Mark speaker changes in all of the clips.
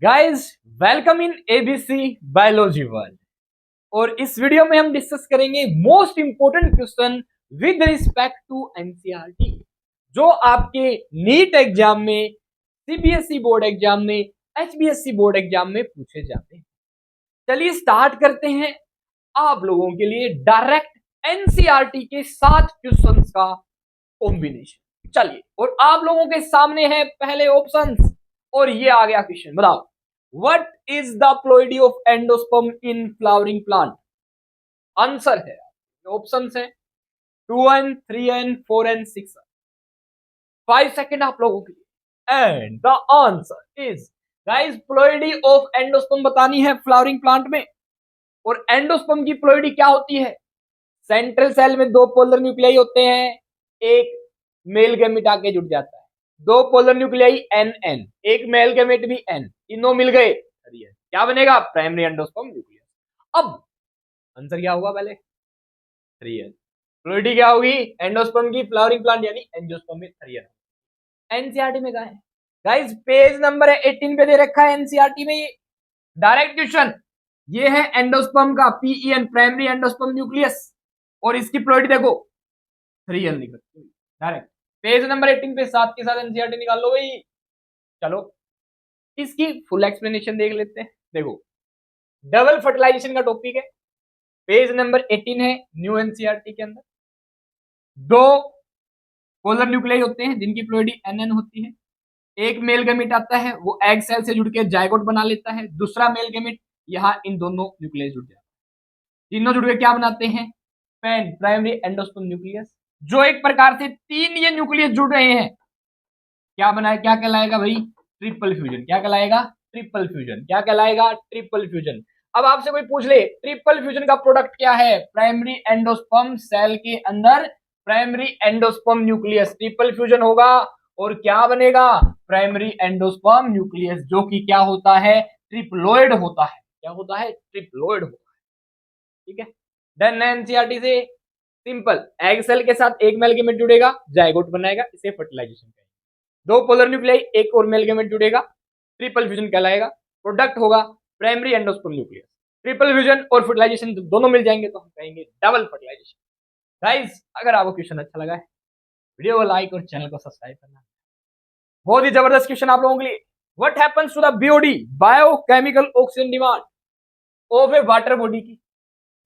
Speaker 1: Guys, welcome in ABC biology world. और इस video में हम डिस्कस करेंगे most important question with respect to NCERT जो आपके नीट एग्जाम में, सीबीएसई बोर्ड एग्जाम में, एचबीएससी बोर्ड एग्जाम में पूछे जाते हैं। चलिए स्टार्ट करते हैं आप लोगों के लिए डायरेक्ट एनसीईआरटी के 7 क्वेश्चंस का कॉम्बिनेशन। चलिए, और आप लोगों के सामने है पहले ऑप्शंस और ये आ गया क्वेश्चन। बताओ, what is the ploidy of endosperm in flowering plant? Answer है, ऑप्शन है 2n, 3n, 4n, 6n। 5 second आप लोगों के लिए and the answer is, guys, ploidy of endosperm बतानी है फ्लावरिंग प्लांट में। और एंडोस्पर्म की प्लॉइडी क्या होती है? सेंट्रल सेल में 2 पोलर न्यूक्लियाई होते हैं, एक मेल गैमेट आके जुड़ जाता है, 2 पोलर न्यूक्लियाई एन एन, एक मेल गैमेट भी एन, तीनों मिल गए, क्या बनेगा? Primary endosperm nucleus. अब आंसर क्या होगा? पहले 3n। फ्लूइडी क्या होगी एंडोस्पर्म की? फ्लावरिंग प्लांट यानी एंजियोस्पर्म में 3n। एनसीईआरटी में कहा है गाइस? पेज नंबर 18 पे दे रखा है एनसीईआरटी में। ये डायरेक्ट क्वेश्चन, ये है एंडोस्पर्म का पीईएन, प्राइमरी एंडोस्पर्म न्यूक्लियस, और इसकी प्लॉइडी देखो 3n लिख रखी है डायरेक्ट। पेज नंबर 18 पे साथ के साथ एनसीईआरटी निकाल लो भाई। चलो इसकी फुल एक्सप्लेनेशन देख लेते हैं। देखो, डबल फर्टिलाइजेशन का टॉपिक है, पेज नंबर 18 है न्यू एनसीईआरटी के अंदर। 2 पोलर न्यूक्लियाई होते हैं जिनकी प्लॉइडी एन होती है। एक मेल गैमेट आता है, वो एग सेल से जुड़ के जाइगोट बना लेता है। दूसरा मेल गैमेट यहाँ इन दोनों न्यूक्लियस जुड़ जाते हैं, तीनों जुड़ के क्या बनाते हैं? PEN, primary endosperm nucleus. जो एक प्रकार से 3 ये न्यूक्लियस जुड़ रहे हैं, क्या बनाए, क्या कहलाएगा भाई? Triple fusion. क्या कहलाएगा? Triple fusion. क्या कहलाएगा? Triple fusion. अब आपसे कोई पूछ ले ट्रिपल फ्यूजन का प्रोडक्ट क्या है? प्राइमरी एंडोस्पर्म सेल के अंदर primary endosperm nucleus, triple fusion होगा और क्या बनेगा? प्राइमरी एंडोस्पर्म न्यूक्लियस, जो कि क्या होता है? ट्रिप्लोइड होता है। क्या होता है? ट्रिप्लोइड होता है। ठीक है, देन एनसीईआरटी से सिंपल, एग सेल के साथ एक मेल गैमेट जुड़ेगा, जाइगोट बनाएगा, इसे फर्टिलाइजेशन कहेंगे। 2 पोलर न्यूक्लियाई, एक और मेल गैमेट जुड़ेगा, ट्रिपल फ्यूजन कहलाएगा। प्रोडक्ट होगा primary endosperm nucleus. Triple fusion और फर्टिलाइजेशन दोनों मिल जाएंगे तो हम कहेंगे डबल फर्टिलाइजेशन। गाइस, अगर आपको क्वेश्चन अच्छा लगा है, वीडियो को लाइक और चैनल को सब्सक्राइब करना। बहुत ही जबरदस्त क्वेश्चन आप लोगों के लिए। What happens to the BOD, biochemical oxygen demand of a water body की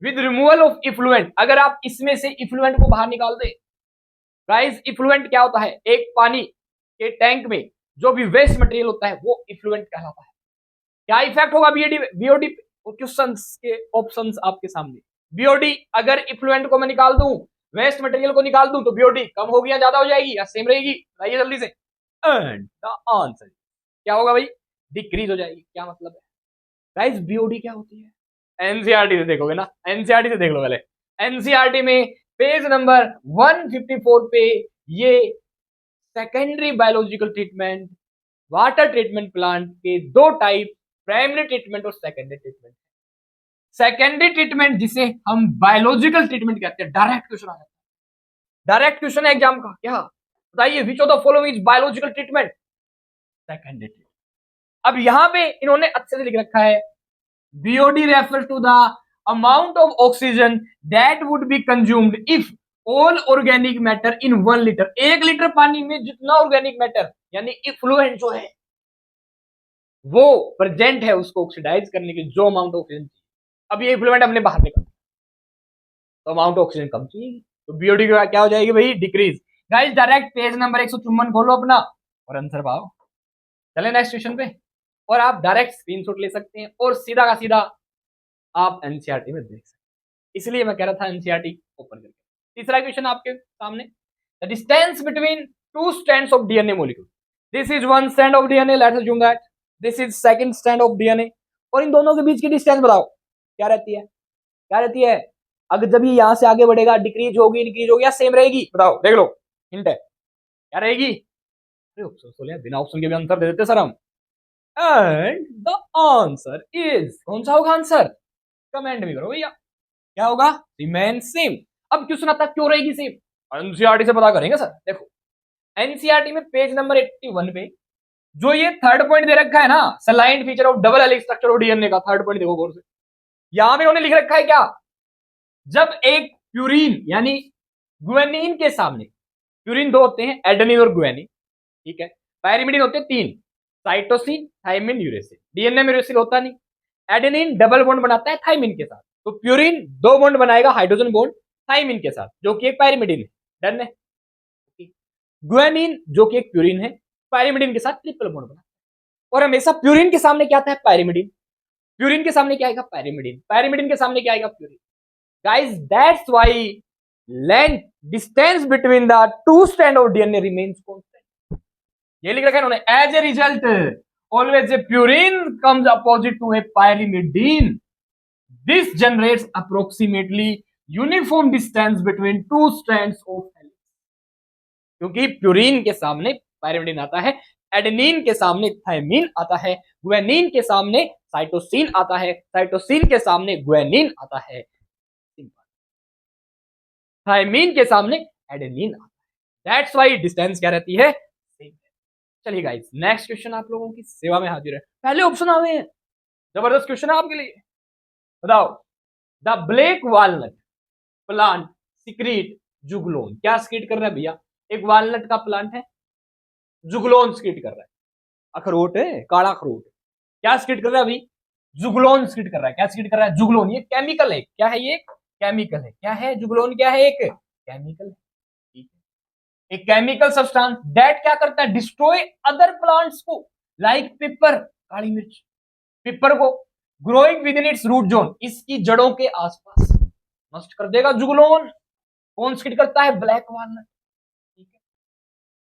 Speaker 1: विद रिमूवल ऑफ इफ्लुएंट? अगर आप इसमें से इफ्लुएंट को बाहर निकाल दे। गाइस, इफ्लुएंट क्या होता है? एक पानी के टैंक में जो भी वेस्ट मटेरियल होता है वो इफ्लुएंट कहलाता है। क्या इफेक्ट होगा बीओडी पे? क्वेश्चंस के ऑप्शंस आपके सामने। बीओडी, अगर इफ्लुएंट को मैं निकाल दूं, वेस्ट मटेरियल को निकाल दूं, तो बीओडी कम होगी या ज्यादा हो जाएगी या सेम रहेगी? बताइए जल्दी से। एंड द आंसर क्या होगा भाई? डिक्रीज हो जाएगी। क्या मतलब है गाइस? बीओडी क्या होती है? एनसीईआरटी से देखोगे ना, एनसीईआरटी से देख लो पहले। एनसीईआरटी में पेज नंबर 154 पे ये secondary biological treatment, water treatment plant के 2 टाइप, प्राइमरी ट्रीटमेंट और सेकेंडरी ट्रीटमेंट। सेकेंडरी ट्रीटमेंट जिसे हम बायोलॉजिकल ट्रीटमेंट कहते हैं। डायरेक्ट क्वेश्चन आ जाता है, डायरेक्ट क्वेश्चन है एग्जाम का। क्या बताइए? Which of the following is biological treatment? Secondary treatment. अब यहां पे इन्होंने अच्छे से लिख रखा है, BOD refer to the amount of oxygen that would be consumed if all organic matter in 1 litre. 1 litre पानी में जितना ऑर्गेनिक मैटर यानी इफ्लुएंट जो है वो प्रेजेंट है, उसको ऑक्सीडाइज करने के जो अमाउंट ऑफ ऑक्सीजन चाहिए, अब ये इफ्लुएंट हमने बाहर निकाला तो अमाउंट ऑफ ऑक्सीजन कम चाहिए, तो बीओडी क्या हो जाएगी भाई? Decrease. Guys, direct page number 154 खोलो अपना और आंसर पाओ। चले नेक्स्ट क्वेश्चन पे, और आप डायरेक्ट स्क्रीनशॉट ले सकते हैं और सीधा का सीधा आप एनसीईआरटी में देख सकते हैं। इसलिए मैं कह रहा था एनसीईआरटी ओपन करके। तीसरा क्वेश्चन आपके सामने, the distance between 2 strands of DNA molecule. This is 1 strand of DNA, let's assume that this is second strand of DNA, और इन दोनों के बीच की डिस्टेंस बताओ क्या रहती है? क्या रहती है? अगर जब ये यहां से आगे बढ़ेगा, डिक्रीज होगी, इंक्रीज होगी या सेम रहेगी? बताओ, देख लो, हिंट है, क्या रहेगी? ऑप्शन बिना ऑप्शन के भी आंसर दे देते सर हम। एंड द आंसर इज, कौन सा होगा आंसर? कमेंट भी करो भैया, क्या होगा? Remain same. अब क्वेश्चन आता क्यों रहेगी सेम? एनसीईआरटी से पता करेंगे सर। देखो, एनसीईआरटी में पेज नंबर 81 पे जो ये थर्ड पॉइंट दे रखा है ना, saline feature of double helix structure of DNA का थर्ड पॉइंट देखो गौर से। यहां पे उन्होंने लिख रखा है क्या, जब एक प्यूरिन यानी गुआनिन के सामने, प्यूरिन दो होते हैं, एडेनिन और गुआनिन, ठीक है, पायरिमिडिन होते हैं तीन, साइटोसिन, थाइमिन, यूरेसिल। डीएनए में यूरेसिल होता नहीं। एडेनिन डबल बॉन्ड बनाता है थाइमिन के साथ, तो प्यूरिन दो बॉन्ड बनाएगा हाइड्रोजन बॉन्ड थाइमिन के साथ, जो कि एक पायरिमिडिन है। डन है। गुआनिन जो कि एक प्यूरिन है, पायरिमिडिन के साथ ट्रिपल बॉन्ड बनाता है। और हमेशा प्यूरिन के सामने क्या आता है, पायरिमिडिन। प्यूरिन के सामने क्या आएगा, पायरिमिडिन। पायरिमिडिन के सामने क्या आएगा, purine. Guys that's why length distance between the two strand of DNA remains constant. ये लिख रखा है उन्होंने, as a result always a purine comes opposite to a pyrimidine, this generates approximately uniform distance between two strands of helix. क्योंकि purine के सामने pyrimidine आता है, एडेनिन के सामने थाइमिन आता है, गुआनिन के सामने साइटोसिन आता है, साइटोसिन के सामने गुआनिन आता है, थाइमिन के सामने एडेनिन आता है। दैट्स व्हाई डिस्टेंस क्या रहती है, सेम। चलिए गाइस नेक्स्ट क्वेश्चन आप लोगों की सेवा में हाजिर है। पहले ऑप्शन आ गए हैं, जबरदस्त क्वेश्चन है आपके लिए। बताओ, the black walnut plant secrete juglone. क्या सिक्रीट कर रहा है भैया, एक वॉलनट का प्लांट है, जुगलोन सिक्रीट कर रहा है। अखरोट है, काला अखरोट, क्या सिक्रीट कर रहा है अभी, जुगलोन सिक्रीट कर रहा है। क्या सिक्रीट कर रहा है, जुगलोन। ये केमिकल है, क्या है ये, केमिकल है। क्या है जुगलोन, क्या है, एक केमिकल है, ठीक है। एक केमिकल सब्सटेंस दैट क्या करता है, डिस्ट्रॉय अदर प्लांट्स को, लाइक पेपर, काली मिर्च, पेपर को growing within its root zone, इसकी जड़ों के आसपास नष्ट कर देगा जुगलोन। कौन सिक्रीट करता है, ब्लैक वॉलनट, ठीक है।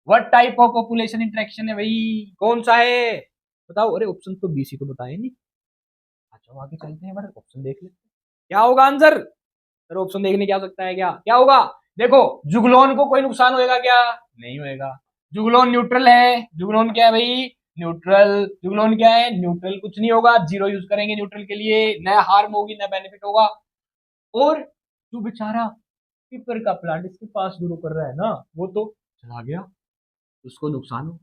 Speaker 1: What type of population interaction है भाई, कौन सा है बताओ। अरे ऑप्शन तो बीसी तो बताए नहीं। अच्छा आगे चलते हैं, ऑप्शन देख लेते हैं क्या होगा आंसर। सर ऑप्शन देखने क्या हो सकता है, क्या क्या होगा। देखो जुगलोन को कोई नुकसान होएगा क्या, नहीं होएगा। जुगलोन न्यूट्रल है, जुगलोन क्या है भाई, न्यूट्रल। जुगलोन क्या है, न्यूट्रल, कुछ नहीं होगा, जीरो यूज करेंगे न्यूट्रल के लिए, न हार्म होगी न बेनिफिट होगा। और जो बेचारा पीपर का प्लांट इसके पास ग्रो कर रहा है ना, वो तो चला गया, उसको नुकसान हो।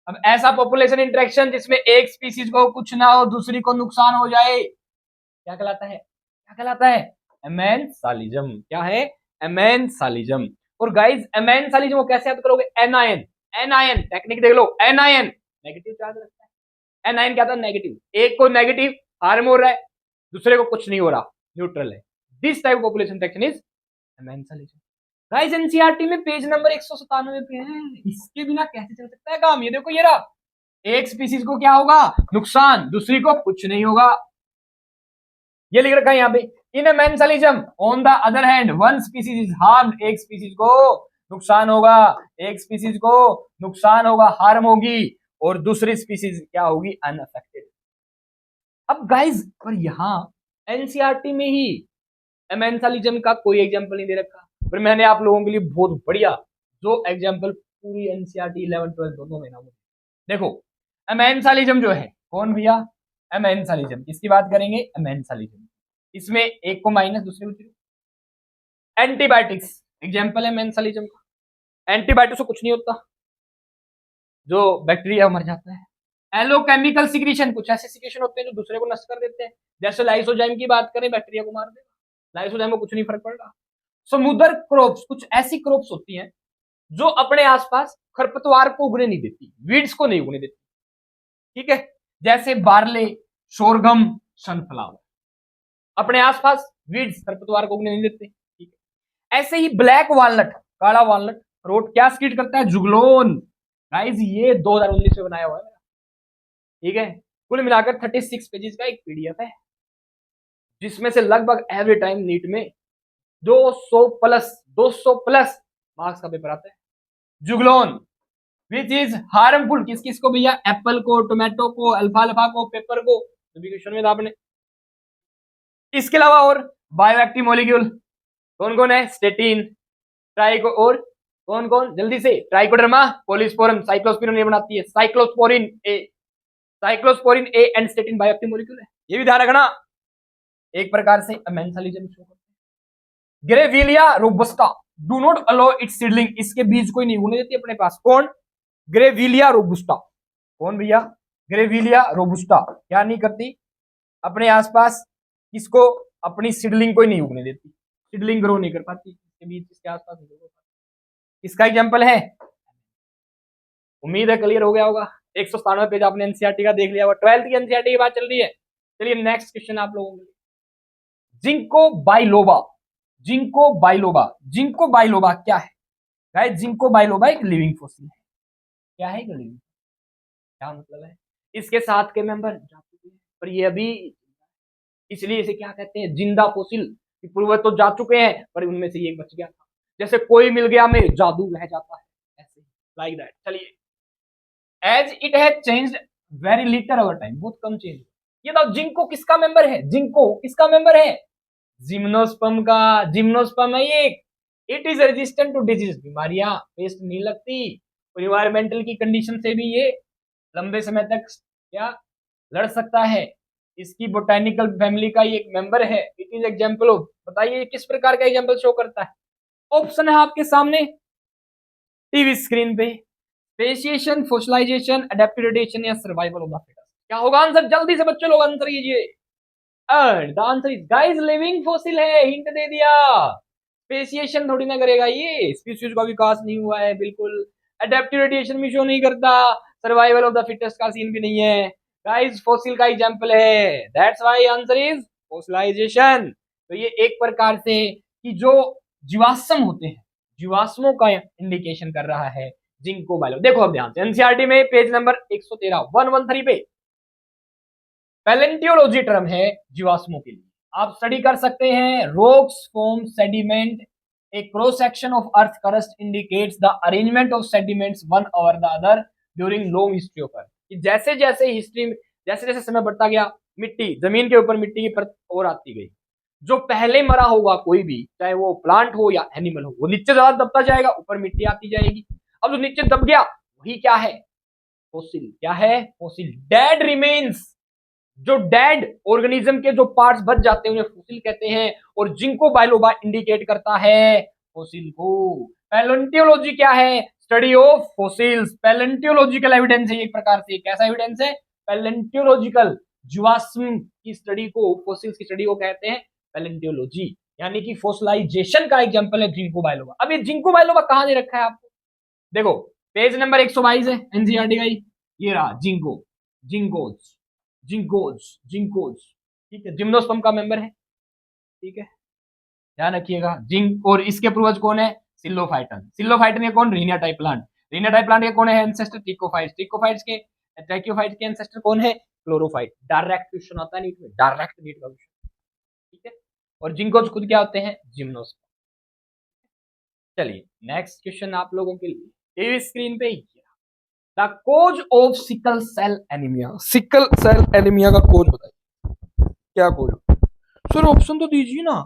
Speaker 1: अब ऐसा पॉपुलेशन इंटरेक्शन जिसमें एक स्पीसीज को कुछ ना हो, दूसरी को नुकसान हो जाए, क्या कहलाता है, क्या कहलाता है, एमेंसालिज्म। क्या है, एमेंसालिज्म। और गाइस एमेंसालिज्म को कैसे याद करोगे, एनायन, एनायन टेक्निक देख लो, एनायन नेगेटिव चार्ज रखता है। एनायन क्या था, नेगेटिव, एक को नेगेटिव हार्म हो रहा है, दूसरे को कुछ नहीं हो रहा, न्यूट्रल है। This type population interaction is amensalism. Guys NCERT में पेज नंबर 197 पे है, इसके बिना कैसे चल सकता है काम। ये देखो, ये रहा, एक स्पीसीज को क्या होगा, नुकसान, दूसरी को कुछ नहीं होगा। ये लिख रखा है यहाँ पे, in amensalism on the other hand one species is harm, एक स्पीसीज को नुकसान होगा, एक स्पीसीज को नुकसान होगा, हार्म होगी, और दूसरी स्पीसीज क्या होगी, अनअफेक्टेड। अब गाइस पर यहाँ एनसीईआरटी में ही एमेंसालिज्म का कोई एग्जांपल नहीं दे रखा, पर मैंने आप लोगों के लिए बहुत बढ़िया जो एग्जांपल पूरी एनसीईआरटी 11 12 दोनों में ना, देखो एमेंसालिज्म जो है कौन भैया, एमेंसालिज्म, किसकी बात करेंगे, एमेंसालिज्म। इसमें एक को माइनस, दूसरे को जीरो। एंटीबायोटिक्स एग्जांपल है एमेंसालिज्म का। एंटीबायोटिक्स से कुछ नहीं होता, जो बैक्टीरिया मर जाता है। एलोकेमिकल सिक्रीशन, कुछ ऐसे सिक्रीशन होते हैं जो दूसरे को नष्ट कर देते हैं, जैसे लाइसोजाइम की बात करें, बैक्टीरिया को मार देगा, लाइसोजाइम को कुछ नहीं फर्क पड़ रहा। समुद्र क्रॉप्स, कुछ ऐसी क्रॉप्स होती हैं जो अपने आसपास खरपतवार को उगने नहीं देती, वीड्स को नहीं उगने देती, ठीक है, जैसे बार्ले, शोरगम, सनफ्लावर, अपने आसपास वीड्स खरपतवार को उगने नहीं देते, ठीक है। ऐसे ही ब्लैक वॉलनट, काला वॉलनट रोट क्या स्कीट करता है, जुगलोन। गाइस ये 2019 में बनाया हुआ है, ठीक है। कुल मिलाकर 36 पेजेस का एक पीडीएफ है, जिसमें से लगभग एवरी टाइम नीट में 200 प्लस मार्क्स का पेपर आता है। जुगलोन विच इज हार्मफुल, किस किस को भैया, एप्पल को, टोमेटो को, अल्फाल्फा को, पेपर को, क्वेश्चन में था आपने। इसके अलावा और बायोएक्टिव मॉलिक्यूल कौन कौन है, स्टेटिन, ट्राइको, और कौन कौन, जल्दी से, ट्राइकोडर्मा, पॉलीस्पोरम, साइक्लोस्पोरिन ये बनाती है, cyclosporin A, cyclosporin A and statin bioactive molecule है, ये भी ध्यान रखना। एक प्रकार से एमेंसालिज्म शो करते हैं। Grevillea robusta do not allow its seedling, इसके बीज कोई नहीं उगने देती अपने पास, कौन, ग्रेविलिया रोबस्टा। कौन भैया? ग्रेविलिया रोबुस्टा। क्या नहीं करती? अपने आसपास किसको? अपनी सीडलिंग को ही नहीं उगने देती, सीडलिंग ग्रो नहीं कर पाती, इसके बीच इसके आसपास नहीं हो पाती। इसका एग्जाम्पल है। उम्मीद है क्लियर हो गया होगा। 197 पेज आपने एनसीईआरटी का देख लिया होगा। 12th की एनसीईआरटी की बात चल रही है। चलिए नेक्स्ट क्वेश्चन आप लोगों के लिए। Ginkgo biloba, ginkgo biloba, ginkgo biloba क्या है? गाइस जिंको बाइलोबा एक लिविंग फॉसिल है। क्या है? लिविंग। क्या मतलब है? इसके साथ के मेंबर जा चुके हैं, पर ये अभी, इसलिए इसे क्या कहते हैं? जिंदा फॉसिल। पूर्वज तो जा चुके हैं पर उनमें से एक बच गया था। जैसे कोई मिल गया में जादू रह जाता है, ऐसे लाइक दैट। चलिए, as it has changed very little over time, बहुत कम चेंज। ये तो जिंको किसका मेंबर है? जिंको किसका मेंबर है? जिम्नोस्पर्म का। जिम्नोस्पर्म है ये। It is resistant to disease, बीमारियां पेस्ट नहीं लगती। इन्वायरमेंटल की कंडीशन से भी ये लंबे समय तक क्या लड़ सकता है। इसकी बोटेनिकल फैमिली का ये एक मेंबर है। इट इज एग्जाम्पल ऑफ, बताइए किस प्रकार का एग्जाम्पल शो करता है? ऑप्शन है आपके सामने टीवी स्क्रीन पे। स्पेशिएशन, फोसिलाइजेशन, एडेप्टेशन या सर्वाइवल ऑफ द फिटेस्ट। क्या होगा आंसर? जल्दी से बच्चों लोग आंसर कीजिए। And the answer is guys living fossil है। हिंट दे दिया। स्पेशिएशन थोड़ी ना करेगा ये, स्पीशीज का विकास नहीं हुआ है बिल्कुल। एडेप्टिव रेडिएशन भी शो नहीं करता। सर्वाइवल ऑफ द फिटेस्ट का सीन भी नहीं है। गाइस फॉसिल का एग्जांपल है, that's why answer is fossilisation. तो ये एक प्रकार से कि जो जीवाश्म होते हैं, जीवाश्मों का इंडिकेशन कर रहा है जिंको बाइलो। देखो अब ध्यान से, एनसीईआरटी में पेज नंबर 113 113 पे पैलेंटियोलॉजी टर्म है जीवाश्मों के लिए। आप स्टडी कर सकते हैं। Rocks form sediment, A cross section of earth crust indicates the arrangement of sediments one over the other during long history of earth. जैसे जैसे हिस्ट्री में, जैसे जैसे समय बढ़ता गया, मिट्टी, जमीन के ऊपर मिट्टी की परत और आती गई। जो पहले मरा होगा कोई भी, चाहे वो प्लांट हो या एनिमल हो, वो नीचे ज्यादा दबता जाएगा, ऊपर मिट्टी आती जाएगी। अब जो नीचे दब गया वही क्या है? फॉसिल। क्या है? फॉसिल। डेड रिमेन्स, जो डेड ऑर्गेनिज्म के जो पार्ट्स बच जाते हैं उन्हें फॉसिल कहते हैं। और जिंको बाइलोबा इंडिकेट करता है फॉसिल को। पैलेंटियोलॉजी क्या है? Study of fossils. Palaeontological evidence है एक प्रकार से। कैसा एविडेंस है? पैलेंटियोलॉजिकल, जीवाश्म की स्टडी को, फॉसिल्स की स्टडी को कहते हैं पैलेंटियोलॉजी। यानी कि फॉसिलाइजेशन का एग्जांपल है जिंको बाइलोबा। अब ये जिंको बाइलोबा कहां दे रखा है आपको? देखो पेज नंबर 122 है एनसीईआरटी का। ये रहा जिंको, जिंकोज, जिंकोज, जिंकोज। ठीक है, जिम्नोस्पर्म का मेंबर है। ठीक है, ध्यान रखिएगा। जिंक, और इसके पूर्वज कौन है? सिल्लोफाइटन। सिल्लोफाइटन के कौन? Rhynia type plant. Rhynia type plant के कौन है एंसेस्टर? ट्रिकोफाइट्स। ट्रिकोफाइट्स के, ट्रैकियोफाइट्स के एंसेस्टर कौन है? क्लोरोफाइट। डायरेक्ट क्वेश्चन आता है नीट में, डायरेक्ट नीट का क्वेश्चन। ठीक है, और जिंकोज खुद क्या होते हैं? जिम्नोस्पर्म। चलिए नेक्स्ट क्वेश्चन आप लोगों के लिए टीवी स्क्रीन पे ही। The cause of sickle cell anaemia. Sickle cell anaemia का कोज बताइए, क्या कोज? सर ऑप्शन तो दीजिए ना,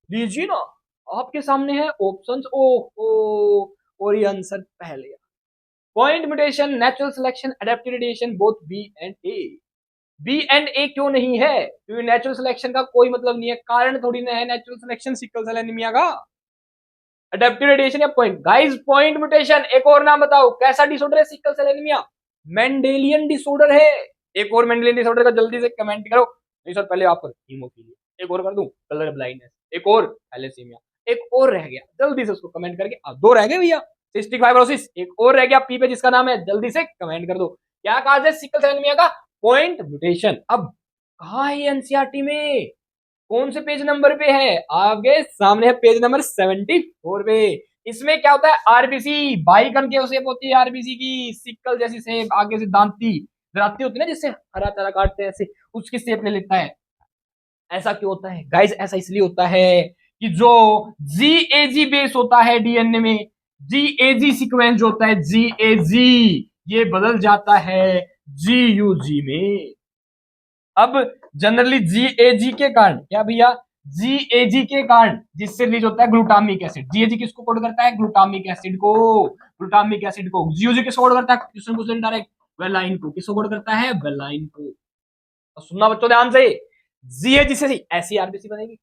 Speaker 1: दीजिए ना। आपके सामने है ऑप्शंस। ओ और ये आंसर पहले। Point mutation, natural selection, adaptive radiation, both B and A. B and A क्यों नहीं है? क्योंकि नेचुरल सिलेक्शन का कोई मतलब नहीं है, कारण थोड़ी ना है natural selection sickle cell anaemia का। एडेप्टिव रेडिएशन या पॉइंट। गाइस पॉइंट म्यूटेशन, एक और नाम बताओ, कैसा डिसऑर्डर है sickle cell anaemia? Mendelian disorder है। एक और मेंडेलियन डिसऑर्डर का जल्दी से कमेंट करो। नहीं सर पहले आप हीमोफीलिया। एक और कर दूं, कलर ब्लाइंडनेस। एक और थैलेसीमिया। एक और रह गया, जल्दी से उसको कमेंट करके। अब दो रह गए भैया। सिस्टिक फाइब्रोसिस एक और रह गया पी पे, जिसका नाम है, जल्दी से कमेंट कर दो। क्या कहा जाए सिकल सेल एनीमिया का? Point mutation. अब कहा है एनसीईआरटी में? कौन से पेज नंबर पे है? आपके सामने है पेज नंबर 74 पे। इसमें क्या होता है? आरबीसी बाई कनकेव शेप होती है आरबीसी की, सिक्कल जैसी शेप, आगे से दांती दराती होती है ना, जिससे हरा चारा काटते हैं ऐसे, उसकी शेप ले लेता है। ऐसा क्यों होता है गाइस? ऐसा इसलिए होता है कि जो जीएजी बेस होता है डीएनए में, जीएजी सीक्वेंस जो होता है, जीएजी, ये बदल जाता है जीयूजी में। अब जनरली जीएजी के कारण, क्या भैया? जीएजी के कारण जिससे रिलीज होता है ग्लूटामिक एसिड। जीएजी किसको कोड करता है? ग्लूटामिक एसिड को। ग्लूटामिक एसिड को। जीओजी किसको कोड करता है? क्वेश्चन क्वेश्चन डायरेक्ट, वेलाइन को। किसको कोड करता है? वेलाइन को। तो सुनना बच्चों ध्यान से, जीएजी से ऐसी आरबीसी बनेगी,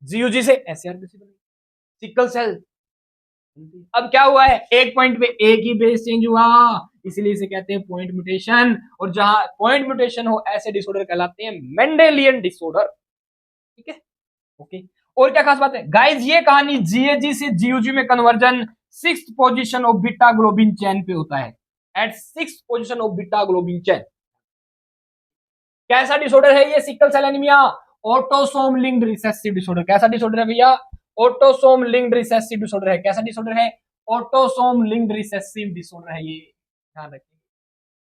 Speaker 1: जीयूजी से ऐसी आरबीसी बनेगी। सिकल सेल अब क्या हुआ है, एक पॉइंट पे एक ही बेस चेंज हुआ, इसलिए इसे कहते हैं पॉइंट म्यूटेशन। और जहां पॉइंट म्यूटेशन हो ऐसे डिसऑर्डर कहलाते हैं मेंडेलियन डिसऑर्डर। ठीक है, ओके। और क्या खास बात है गाइस, ये कहानी जीएजी से जीयूजी में conversion 6th position of beta globin chain पे होता है, at 6th position of beta globin chain. कैसा डिसऑर्डर है ये, sickle cell anaemia, autosome linked recessive disorder. कैसा डिसऑर्डर है भैया, ऑटोसोम लिंक्ड रिसेसिव डिसऑर्डर है। कैसा डिसऑर्डर है, ऑटोसोम लिंक्ड रिसेसिव डिसऑर्डर है ये, ध्यान रखिए।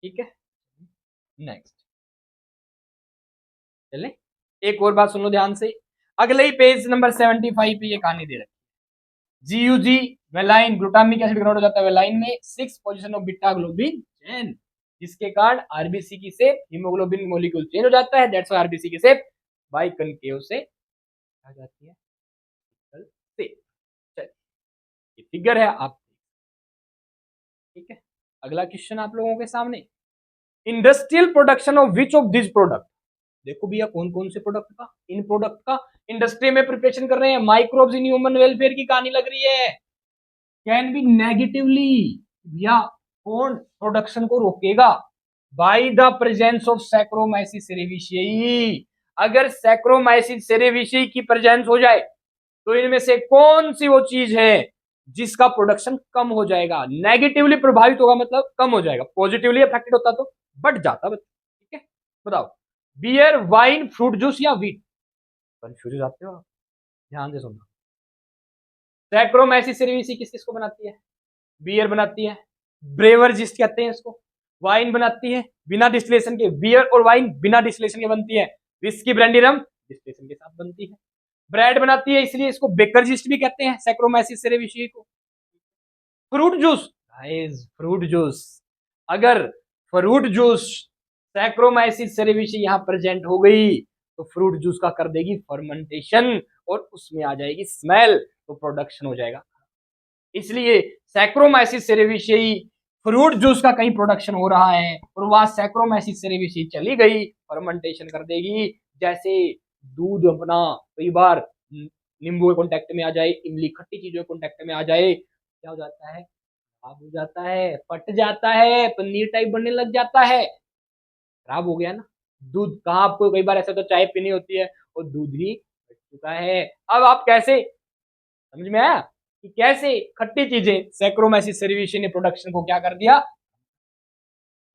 Speaker 1: ठीक है, नेक्स्ट चले, एक और बात सुनो ध्यान से, अगले ही पेज नंबर 75 पे ये कहानी दे रखी है। जीयूजी वेलाइन ग्लूटामिक एसिड कन्वर्ट हो जाता है वेलाइन में, 6th position of beta globin chain, जिसके कारण आरबीसी की शेप हीमोग्लोबिन मॉलिक्यूल चेंज हो जाता है, दैट्स व्हाई आरबीसी की शेप बाई कनकेव से आ जाती है। ये फिगर है आप, ठीक है। अगला क्वेश्चन आप लोगों के सामने, industrial production of which of this product. देखो भैया कौन कौन से प्रोडक्ट का, इन प्रोडक्ट का इंडस्ट्री में प्रिपरेशन कर रहे हैं, माइक्रोब्स इन ह्यूमन वेलफेयर की कहानी लग रही है। कैन बी नेगेटिवली, भैया कौन प्रोडक्शन को रोकेगा, by the presence of Saccharomyces cerevisiae. अगर सैक्रोमाइसिस सेरेविशियई की प्रेजेंस हो जाए तो इनमें से कौन सी वो चीज है जिसका प्रोडक्शन कम हो जाएगा, नेगेटिवली प्रभावित होगा मतलब कम हो जाएगा, पॉजिटिवली अफेक्टेड होता तो बढ़ जाता बच्चा। ठीक है, बताओ, बियर, वाइन, फ्रूट जूस या वीट। कंफ्यूज हो जाते हो, ध्यान से सुनना। सैक्रोमाइसिस सेरेविसी किस किस को बनाती है, बियर बनाती है, ब्रेवर जिस्ट कहते हैं इसको, वाइन बनाती है बिना डिस्टिलेशन के, बियर और वाइन बिना डिस्टिलेशन के बनती है, विस्की ब्रांडी रम डिस्टिलेशन के साथ बनती है, ब्रेड बनाती है इसलिए इसको बेकर जिस्ट भी कहते हैं सैक्रोमाइसिस सेरेविसी को। Fruit juice, guys fruit juice, अगर फ्रूट जूस सैक्रोमाइसिस सेरेविसी यहां प्रेजेंट हो गई तो फ्रूट जूस का कर देगी फर्मेंटेशन और उसमें आ जाएगी स्मेल, तो प्रोडक्शन हो जाएगा। इसलिए सैक्रोमाइसिस सेरेविशियई फ्रूट जूस का कहीं प्रोडक्शन हो रहा है और वहां सैक्रोमाइसिस सेरेविशियई चली गई, फर्मेंटेशन कर देगी। जैसे दूध अपना कई बार नींबू के कांटेक्ट में आ जाए, इमली खट्टी चीजों के कांटेक्ट में आ जाए, क्या हो जाता है, खराब हो जाता है, फट जाता है, पनीर टाइप बनने लग जाता है, खराब हो गया ना। दूध कहाँ, आपको कई बार ऐसा तो चाय पीनी होती है और दूध ही फट चुका है। अब आप कैसे, समझ में आया कि कैसे खट्टी चीजें सैक्रोमाइसिस सेरेविशियई ने प्रोडक्शन को क्या कर दिया,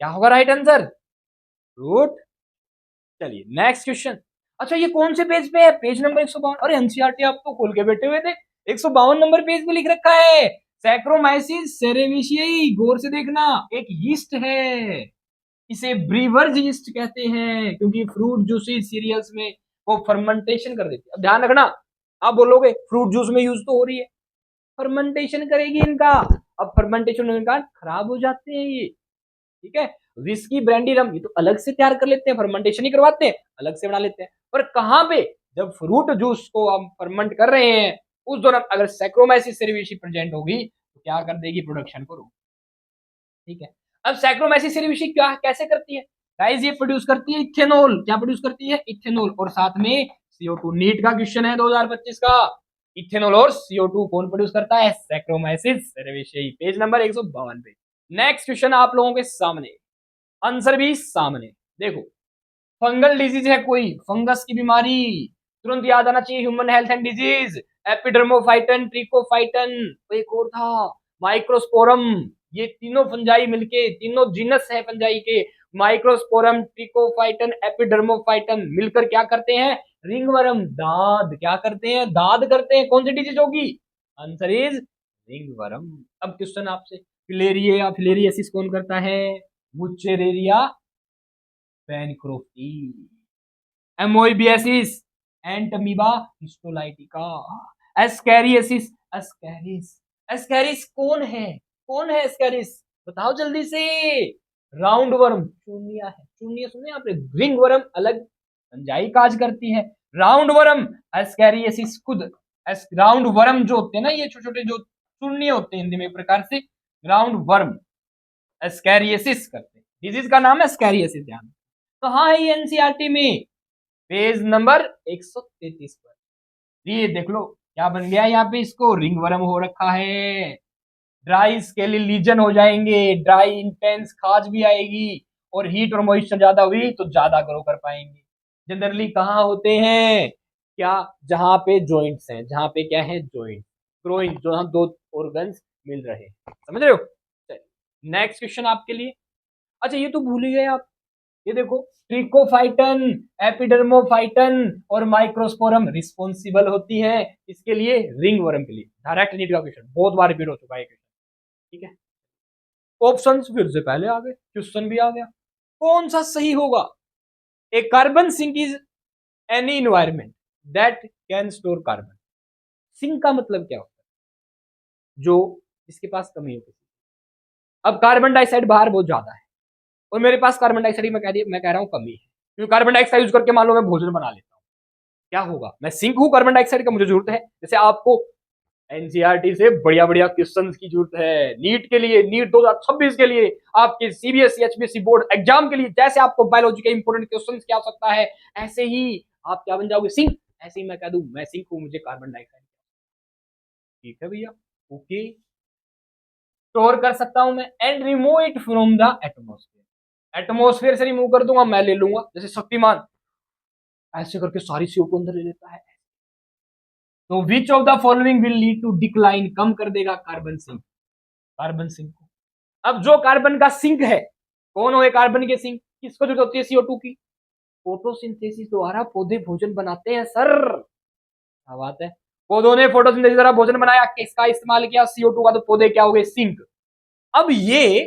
Speaker 1: क्या होगा राइट आंसर, फ्रूट। चलिए नेक्स्ट क्वेश्चन। अच्छा ये कौन से पेज पे है, पेज नंबर 152। अरे एनसीईआरटी आप तो खोल के बैठे हुए थे, 152 नंबर पेज पे लिख रखा है सैक्रोमाइसिस सेरेविशियई, गौर से देखना, एक यीस्ट है, इसे ब्रीवर्स यीस्ट कहते हैं क्योंकि फ्रूट जूसी सीरियल्स में वो फर्मेंटेशन कर देती है। अब ध्यान रखना, आप बोलोगे फ्रूट जूस में यूज तो हो रही है, फर्मेंटेशन करेगी इनका, अब फर्मेंटेशन होने का खराब हो जाते हैं ये। ठीक है, विस्की ब्रांडी रम ये तो अलग से तैयार कर लेते हैं, फर्मेंटेशन ही करवाते हैं, अलग से बना लेते हैं। पर कहां पे, जब फ्रूट जूस को हम फर्मेंट कर रहे हैं उस दौरान अगर सैक्रोमाइसिस सेरेविशी प्रेजेंट होगी तो क्या कर देगी, प्रोडक्शन को रोक। ठीक है, अब सैक्रोमाइसिस सेरेविशी क्या कैसे करती है गाइस, ये प्रोड्यूस करती है इथेनॉल। क्या प्रोड्यूस करती है, इथेनॉल, और साथ में CO2। नीट का क्वेश्चन है 2025 का, इथेनॉल और CO2 कौन प्रोड्यूस करता है, सैक्रोमाइसिस सेरेविशी, पेज नंबर 152 पे। नेक्स्ट क्वेश्चन आप लोगों के सामने, आंसर भी सामने देखो, फंगल डिजीज है कोई, फंगस की बीमारी, तुरंत याद आना चाहिए human health and disease, Epidermophyton, Trichophyton, एक और था माइक्रोस्पोरम। ये तीनों फंजाई मिलके, तीनों जीनस है फंजाई के, माइक्रोस्पोरम, ट्रिकोफाइटन, एपिडर्मोफाइटन मिलकर क्या करते हैं, रिंगवर्म, दाद, क्या करते हैं, दाद करते हैं। कौन सी डिजीज होगी, आंसर इज रिंगवर्म। अब क्वेश्चन आपसे, फिलेरिया फिलेरियसिस कौन करता है, मुचेरेरिया पैनक्रोफ्टी, एमोइबियासिस एंटमीबा हिस्टोलाइटिका, एस्कैरियसिस एस्कैरिस। एस्कैरिस कौन है, कौन है एस्कैरिस, बताओ जल्दी से, राउंड वर्म, चूनिया है, चूनिया सुने आपने, रिंग वर्म अलग फंजाई काज करती है, राउंड वर्म एस्कैरियसिस खुद, राउंड वर्म जो होते हैं ना, ये छोटे छोटे जो चूनिया होते हैं हिंदी में एक प्रकार से, राउंड वर्म एस्कैरियसिस करते हैं, डिजीज का नाम है एस्कैरियसिस। ध्यान कहाँ है ये, एनसीईआरटी में पेज नंबर 133 पर, ये देख लो क्या बन गया यहाँ पे, इसको रिंग वर्म हो रखा है। ड्राई स्केली लीजन हो जाएंगे, ड्राई इंटेंस खाज भी आएगी, और हीट और मॉइस्चर ज्यादा हुई तो ज्यादा ग्रो कर पाएंगे। जनरली कहाँ होते हैं, क्या, जहां पे जॉइंट्स हैं, जहां पे क्या है, जॉइंट ग्रोइंग, जो हम दो ऑर्गन्स मिल रहे हैं, समझ रहे हो। चलिए नेक्स्ट क्वेश्चन आपके लिए। अच्छा ये तो भूल ही गए आप, ये देखो, ट्रिकोफाइटन, एपिडर्मोफाइटन और माइक्रोस्पोरम रिस्पॉन्सिबल होती है इसके लिए, रिंग वर्म के लिए। डायरेक्ट नीट का क्वेश्चन बहुत बार रिपीट हो चुका है क्वेश्चन, ठीक है। ऑप्शंस फिर से पहले आ गए, क्वेश्चन भी आ गया, कौन सा सही होगा। A carbon sink is any environment that can store carbon. Sink का मतलब क्या होता है, जो जिसके पास कमी हो। अब कार्बन डाइऑक्साइड बाहर बहुत ज्यादा है, और मेरे पास कार्बन डाइऑक्साइड मैं कह रहा हूँ कमी है, क्योंकि कार्बन डाइऑक्साइड यूज करके मान लो मैं भोजन बना लेता हूँ, क्या होगा, मैं सिंक हूँ कार्बन डाइऑक्साइड का, मुझे जरूरत है। जैसे आपको एनसीईआरटी से बढ़िया बढ़िया क्वेश्चंस की जरूरत है नीट के लिए, नीट 2026 के लिए, आपके सीबीएसई एचबीएसई बोर्ड एग्जाम के लिए। जैसे आपको बायोलॉजी के इंपोर्टेंट क्वेश्चंस की आवश्यकता है, ऐसे ही आप क्या बन जाओगे, सिंक। ऐसे ही मैं कह दूं मैं सिंक हूं, मुझे कार्बन डाइऑक्साइड, ठीक है भैया, ओके। स्टोर कर सकता हूं मैं, and remove it from the atmosphere, atmosphere से रिमूव कर दूंगा, मैं ले लूंगा, जैसे शक्तिमान ऐसे करके सारी सीओ को अंदर ले लेता है। तो which of the following will lead to decline, कम कर देगा कार्बन सिंक, कार्बन सिंक को। अब जो कार्बन का सिंक है, कौन हो कार्बन के सिंक, किसको जरूरत होती है, CO2 की। फोटोसिंथेसिस द्वारा पौधे भोजन बनाते हैं सर, क्या बात है, पौधों ने फोटोसिंथेसिस द्वारा भोजन बनाया, किसका इस्तेमाल किया, CO2 का, तो पौधे क्या हो गए, सिंक। अब ये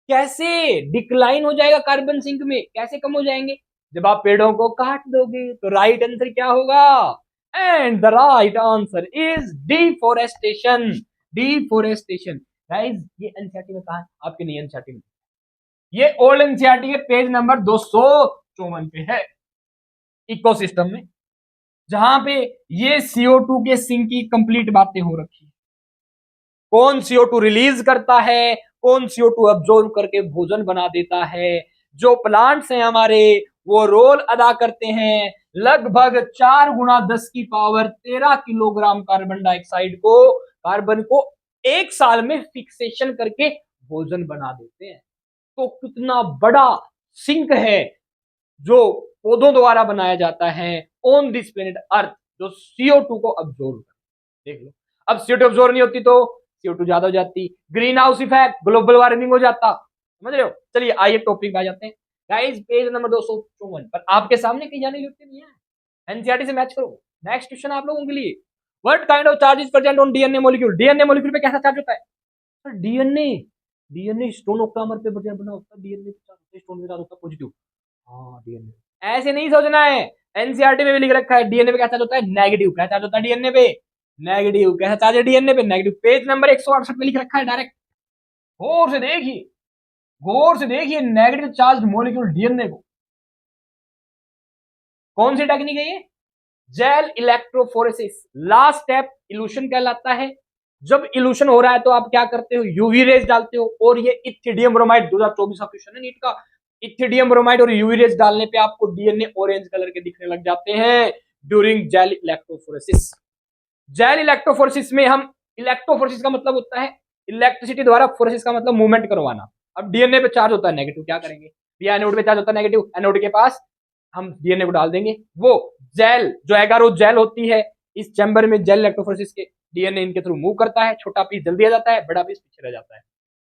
Speaker 1: कैसे डिक्लाइन हो जाएगा कार्बन सिंक में, कैसे कम हो जाएंगे, जब आप पेड़ों को काट दोगे। तो राइट आंसर क्या होगा, and the right answer is deforestation, deforestation. Guys ये एनसीईआरटी में कहा है, आपके नहीं एनसीईआरटी में, ये ओल्ड एनसीईआरटी के पेज नंबर 254 पे है, इकोसिस्टम में, जहां पे ये CO2 के सिंक की कंप्लीट बातें हो रखी है। कौन CO2 रिलीज करता है, कौन CO2 अब्जॉर्ब करके भोजन बना देता है। जो प्लांट्स हैं हमारे, वो रोल अदा करते हैं, लगभग 4 गुना 10 की पावर 13 किलोग्राम कार्बन डाइऑक्साइड को, कार्बन को एक साल में फिक्सेशन करके भोजन बना देते हैं। तो कितना बड़ा सिंक है जो पौधों द्वारा बनाया जाता है ऑन दिस प्लेनेट अर्थ, जो CO2 को अब्जॉर्ब कर, देख लो। अब CO2 अब्जॉर्ब नहीं होती तो CO2 ज्यादा हो जाती, green house effect, global warming हो जाता, समझ रहे हो। चलिए आइए टॉपिक पे आ जाते हैं। गाइस पेज नंबर 254 पर आपके सामने कहीं जाने की जरूरत नहीं है, एनसीईआरटी से मैच करो। नेक्स्ट क्वेश्चन आप लोगों के लिए, what kind of charge is present on DNA molecule, DNA molecule पे कैसा चार्ज होता है। डीएनए, डीएनए स्टोन ऑक्टामर पे बना होता है, डीएनए स्टोन के साथ होता है पॉजिटिव। हाँ डीएनए ऐसे नहीं सोचना है, एनसीईआरटी में भी लिख रखा है डीएनए पे क्या चार्ज होता है, नेगेटिव। क्या चार्ज होता है डीएनए पे, नेगेटिव। कैसा चार्ज है डीएनए पे, नेगेटिव। पेज नंबर 168 पे लिख रखा है डायरेक्ट, गौर से देखिए, गौर से देखिए, नेगेटिव चार्ज मॉलिक्यूल डीएनए को। कौन सी टेक्निक है ये, gel electrophoresis. Last step evolution कहलाता है। जब इल्यूशन हो रहा है तो आप क्या करते हो, यूवी रेज डालते हो, और ये इथिडियम ब्रोमाइड 2024 का क्वेश्चन है नीट का, इथिडियम ब्रोमाइड और यूवी रेज डालने पे आपको डीएनए ऑरेंज कलर के दिखने लग जाते हैं during gel electrophoresis. Gel electrophoresis में हम, इलेक्ट्रोफोरेसिस का मतलब होता है इलेक्ट्रिसिटी द्वारा, फोरेसिस का मतलब मूवमेंट करवाना। अब डीएनए पे चार्ज होता है नेगेटिव, क्या करेंगे, एनोड पे चार्ज होता है नेगेटिव, एनोड के पास हम डीएनए को डाल देंगे, वो जेल जो एगारो जेल होती है इस चैम्बर में, जेल इलेक्ट्रोफोरेसिस के डीएनए इनके थ्रू मूव करता है, छोटा पीस जल्दी आ जाता है, बड़ा पीस पीछे रह जाता है।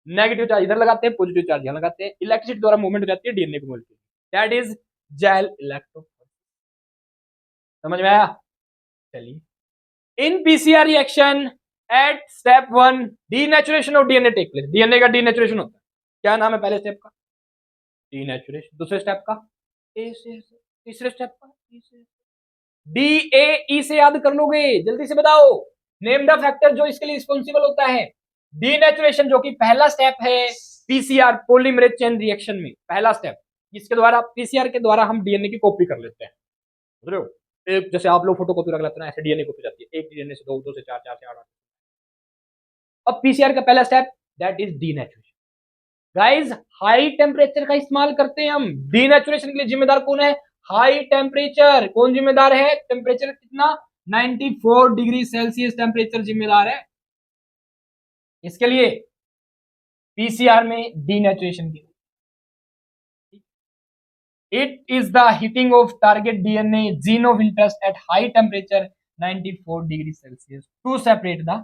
Speaker 1: नेगेटिव चार्ज इधर लगाते हैं, पॉजिटिव चार्ज यहां लगाते हैं, इलेक्ट्रिसिटी द्वारा मूवमेंट हो जाती है डीएनए को molecule, that is gel electrophoresis. समझ में आया। चलिए in PCR reaction at step 1 denaturation of DNA take place, DNA का डीनेचुरेशन होता है, क्या नाम है पहले स्टेप का, डीनेचुरेशन। दूसरे स्टेप का ए से, तीसरे स्टेप का ई से, DAE से याद कर लोगे, जल्दी से बताओ, नेम द फैक्टर जो इसके लिए रिस्पॉन्सिबल होता है। डीनेचुरेशन जो कि पहला स्टेप है पीसीआर पॉलीमरेज चेन रिएक्शन में, पहला स्टेप, जिसके द्वारा पीसीआर के द्वारा हम डीएनए की कॉपी कर लेते हैं, समझ रहे हो। एक जैसे आप लोग फोटो कॉपी रख लेते हैं, ऐसे डीएनए कॉपी जाती है, एक डीएनए से दो, दो से चार, चार से आठ। अब पीसीआर का पहला step that is denaturation. Guys high temperature का इस्तेमाल करते हैं हम, डीनेचुरेशन के लिए जिम्मेदार कौन है, हाई टेम्परेचर। कौन जिम्मेदार है, टेम्परेचर कितना, 94 डिग्री सेल्सियस टेम्परेचर जिम्मेदार है इसके लिए, पीसीआर में डीनेचुरेशन के। It is the heating of target DNA gene of interest at high temperature 94 degree Celsius to separate the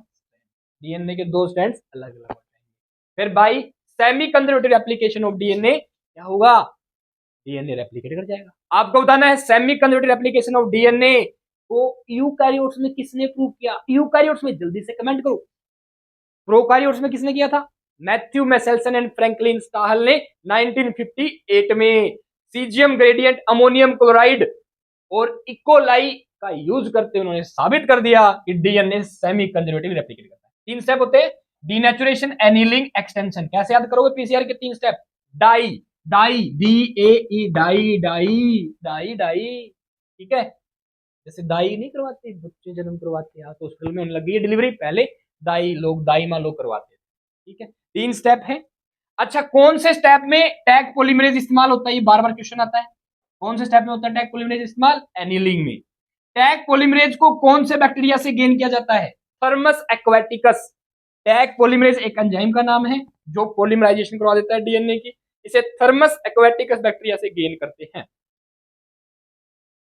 Speaker 1: DNA के दो स्ट्रैंड्स अलग अलग हो जाएंगे। फिर by semi conservative application of DNA क्या होगा, डीएनए रेप्लिकेट कर जाएगा। आपको बताना है semi conservative application of DNA को यूकैरियोट्स में किसने प्रूव किया। यूकैरियोट्स में जल्दी से कमेंट करो। प्रोकैरियोट्स में किसने किया था, मैथ्यू मेसेल्सन एंड फ्रैंकलिन स्टाहल ने 1958 में सीजियम ग्रेडियंट अमोनियम क्लोराइड और इकोलाई का यूज करते उन्होंने साबित कर दिया कि डीएनए सेमी कंजर्वेटिव रेप्लिकेट करता है। 3 स्टेप होते हैं, डीनेचुरेशन, एनीलिंग, एक्सटेंशन। कैसे याद करोगे पीसीआर के 3 स्टेप, डाई डाई DAE डाई डाई डाई डाई, ठीक है। जैसे दाई नहीं करवाते बच्चे जन्म करवाते हैं तो हॉस्पिटल में लगी है डिलीवरी, पहले दाई माँ लोग करवाते हैं, ठीक है। 3 स्टेप है। अच्छा, कौन से स्टेप में टैग पॉलीमरेज इस्तेमाल होता है, ये बार बार क्वेश्चन आता है। कौन से स्टेप में होता है टैग पॉलीमरेज इस्तेमाल, एनीलिंग में। टैग पॉलीमरेज को कौन से बैक्टीरिया से गेन किया जाता है, थर्मस एक्वाटिकस। टैग पॉलीमरेज एक एंजाइम का नाम है जो पॉलीमराइजेशन करवा देता है डीएनए की, इसे थर्मस एक्वाटिकस बैक्टीरिया से गेन करते हैं,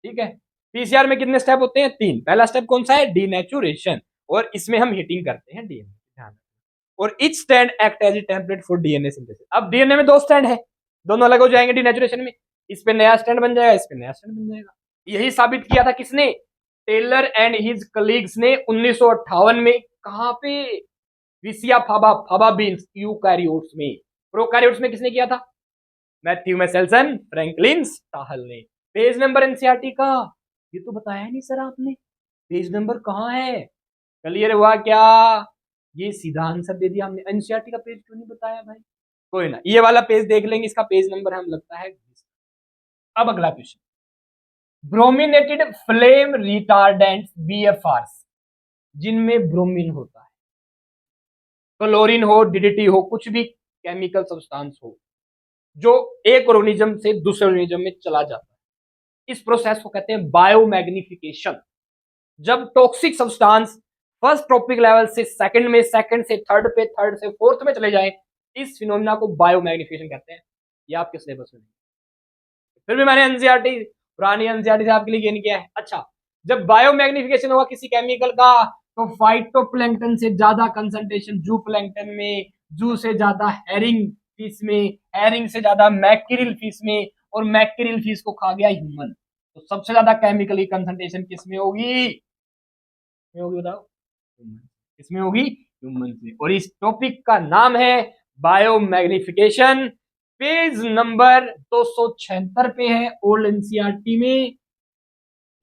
Speaker 1: ठीक है। पीसीआर में कितने स्टेप होते हैं, 3। पहला स्टेप कौन सा है, डीनेचुरेशन, और इसमें हम हीटिंग करते हैं डीएनए, ध्यान। और each strand act as a template for DNA synthesis. अब डीएनए में 2 स्टैंड है, दोनों अलग हो जाएंगे डीनेचुरेशन में। इस पे नया स्टैंड बन जाएगा, इस पे नया स्टैंड बन जाएगा। यही साबित किया था किसने, टेलर एंड हिज कलीग्स ने 1958 में। कहां पे, विसिया फाबा बीन्स यूकैरियोट्स में। प्रोकैरियोट्स में किसने किया था, मैथ्यू मेसेल्सन फ्रैंकलिन स्टाहल ने। पेज नंबर एनसीईआरटी का, ये तो बताया नहीं सर आपने, पेज नंबर कहाँ है, क्लियर हुआ क्या, ये सीधा आंसर दे दिया हमने। एनसीईआरटी का पेज क्यों नहीं बताया भाई, कोई ना, ये वाला पेज देख लेंगे, इसका पेज नंबर हम लगता है। अब अगला question, brominated flame retardants BFRs, जिनमें ब्रोमीन होता है, क्लोरीन हो, डीडीटी हो, कुछ भी केमिकल सब्सटेंस हो जो एक ऑर्गेनिज्म से दूसरे ऑर्गेनिज्म में चला जाता है, इस प्रोसेस को कहते हैं बायोमैग्निफिकेशन। जब toxic substance first trophic level से सेकंड में, सेकंड से थर्ड पे, थर्ड से फोर्थ में चले जाए, इस फिनोमेना को बायोमैग्निफिकेशन कहते हैं। ये आपके सिलेबस में नहीं, फिर भी मैंने एनसीईआरटी, पुरानी एनसीईआरटी से आपके लिए गेन किया है। अच्छा, जब बायोमैग्निफिकेशन होगा किसी केमिकल का, तो फाइटोप्लैंक्टन से ज्यादा कंसंट्रेशन जू प्लैंक्टन में, जू से ज्यादा हेरिंग फिश में, हेरिंग से ज्यादा मैक्रिल फिश में, और मैक्रिल फिश को खा गया ह्यूमन, तो सबसे ज्यादा केमिकली कंसंट्रेशन किसमें होगी, बताओ, किसमें होगी, ह्यूमन में। और इस टॉपिक का नाम है बायोमैग्निफिकेशन। पेज नंबर 276 पे है ओल्ड एनसीईआरटी में।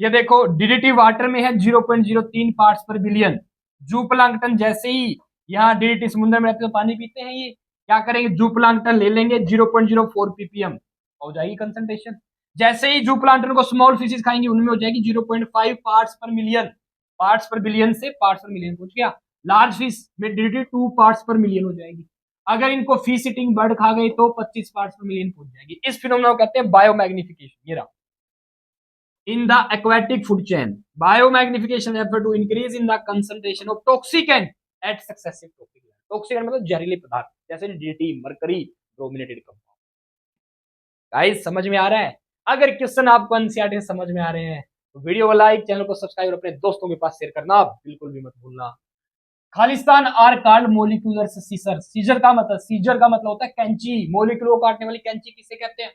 Speaker 1: ये देखो, डीडीटी वाटर में है 0.03 पार्ट्स पर बिलियन। जू प्लांक्टन जैसे ही यहाँ डीडीटी समुद्र में रहते तो पानी पीते हैं, ये क्या करेंगे, जू प्लांक्टन ले लेंगे 0.04 ppm, हो जाएगी कंसंट्रेशन। जैसे ही जू प्लांक्टन को स्मॉल फिशेस खाएंगे, उनमें हो जाएगी 0.5 पार्ट्स पर मिलियन। पार्ट्स पर बिलियन से पार्ट्स पर मिलियन पहुंच गया। लार्ज फिश में डीडीटी 2 पार्ट्स पर मिलियन हो जाएगी। अगर इनको फिश ईटिंग बर्ड खा गई तो 25 पार्ट्स पर मिलियन पहुंच जाएगी। इस फिनोमेना को कहते हैं बायोमैग्निफिकेशन। ये रहा, in the aquatic food chain, biomagnification effort to increase in the concentration of toxicant at successive toxic level. toxicant मतलब जहरीले पदार्थ, जैसे DDT, mercury, brominated compound. Guys समझ में आ रहा है? अगर क्वेश्चन आपको एनसीईआरटी से समझ में आ रहे हैं तो वीडियो को लाइक, चैनल को सब्सक्राइब और अपने दोस्तों के पास शेयर करना बिल्कुल भी मत भूलना। खालिस्तान are called molecular scissor. Scissor का मतलब होता है कैंची। मोलिक्यूल को काटने वाली कैंची किसे कहते हैं?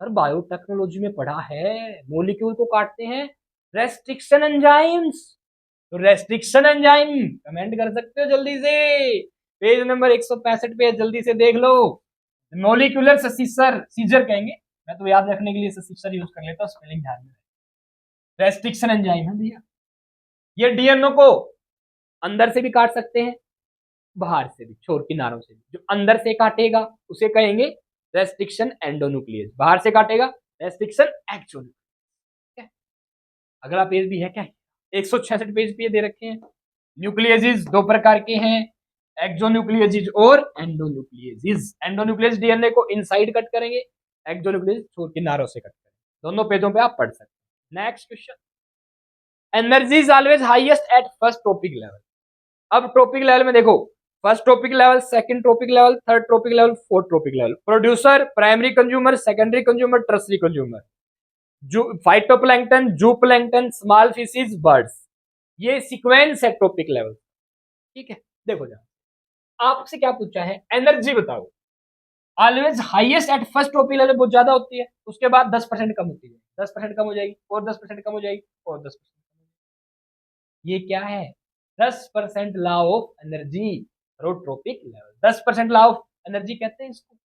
Speaker 1: सर बायोटेक्नोलॉजी में पढ़ा है, मोलिक्यूल को काटते हैं रेस्ट्रिक्शन एंजाइम्स। तो रेस्ट्रिक्शन एंजाइम कमेंट कर सकते हो जल्दी से, पेज नंबर 165 पे जल्दी से देख लो। मोलिकुलर सीजर कहेंगे, मैं तो याद रखने के लिए सीजर यूज कर लेता हूं, स्पेलिंग ध्यान में। रेस्ट्रिक्शन एंजाइम है भैया। ये डीएनए को अंदर से भी काट सकते हैं, बाहर से भी, छोर किनारों से भी। जो अंदर से काटेगा उसे कहेंगे रेस्ट्रिक्शन एंडोन्यूक्लियस, बाहर से काटेगा रेस्ट्रिक्शन एक्सोन्यूक्लियस। अगला पेज भी है क्या, 166 पेज पे दे रखे हैं। न्यूक्लियसिस 2 प्रकार के हैं, एक्सोन्यूक्लियसिस और एंडोन्यूक्लियसिस। एंडोन्यूक्लियस डीएनए को इनसाइड कट करेंगे, एक्सोन्यूक्लियस छोर किनारों से कट करेंगे। दोनों पेजों पे आप पढ़ सकते हैं। Next question, energy is always highest at first trophic level. अब ट्रॉपिक लेवल में देखो, first trophic level, second trophic level, third trophic level, fourth trophic level. Producer, primary consumer, secondary consumer, tertiary consumer. Phytoplankton, जूप्लैंक्टन, small fishes, birds. ये sequence है trophic level. ठीक है, देखो जरा आपसे क्या पूछा है, एनर्जी बताओ। Always highest at first trophic level बहुत ज्यादा होती है, उसके बाद 10% कम होती है, 10% कम हो जाएगी, और 10% कम हो जाएगी, और 10%। ये क्या है, 10% law of energy, trophic level. 10% law of energy कहते हैं इसको।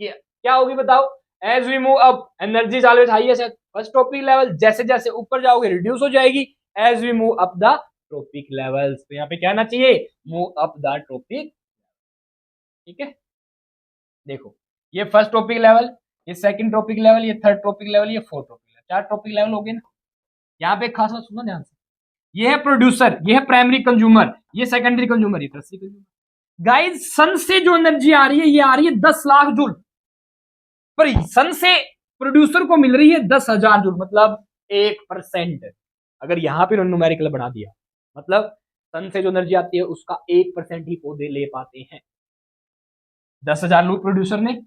Speaker 1: ये क्या होगी बताओ, as we move up energy is always highest at first trophic level, जैसे जैसे ऊपर जाओगे रिड्यूस हो जाएगी as we move up the trophic levels. तो यहाँ पे क्या आना चाहिए, मूव अप द ट्रॉपिक। ठीक है, देखो ये फर्स्ट ट्रॉपिक लेवल, ये सेकंड ट्रॉपिक लेवल, ये थर्ड ट्रॉपिक लेवल, ये fourth trophic level, 4 trophic level हो गए ना। यहाँ पे एक खास बात सुनो ध्यान से, ये है प्रोड्यूसर, ये है प्राइमरी कंज्यूमर, ये सेकेंडरी कंज्यूमर, ये टर्सरी कंज्यूमर। गाइस सन से जो एनर्जी आ रही है, ये आ रही है 10 लाख जूल, पर सन से प्रोड्यूसर को मिल रही है 10,000 जूल, मतलब 1%। अगर यहां पे न्यूमेरिकल बना दिया, मतलब सन से जो एनर्जी आती है उसका 1% ही पौधे ले पाते हैं। 10,000 लूट प्रोड्यूसर ने,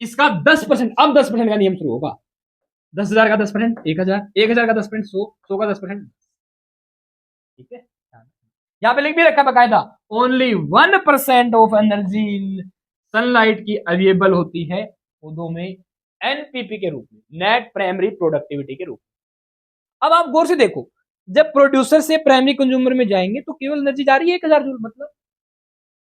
Speaker 1: इसका 10%, अब 10% का नियम शुरू होगा। 10,000 का 10%, 1,000, 1,000 का 10%, 100, 100 का 10%। ठीक है, यहां पे लिख भी रखा बकायदा, only 1% of energy in sunlight की अवेलेबल होती है पौधों में एनपीपी के रूप में, नेट प्राइमरी प्रोडक्टिविटी के रूप में। अब आप गौर से देखो, जब प्रोड्यूसर से प्राइमरी कंज्यूमर में जाएंगे तो केवल एनर्जी जा रही है 1,000 जूल, मतलब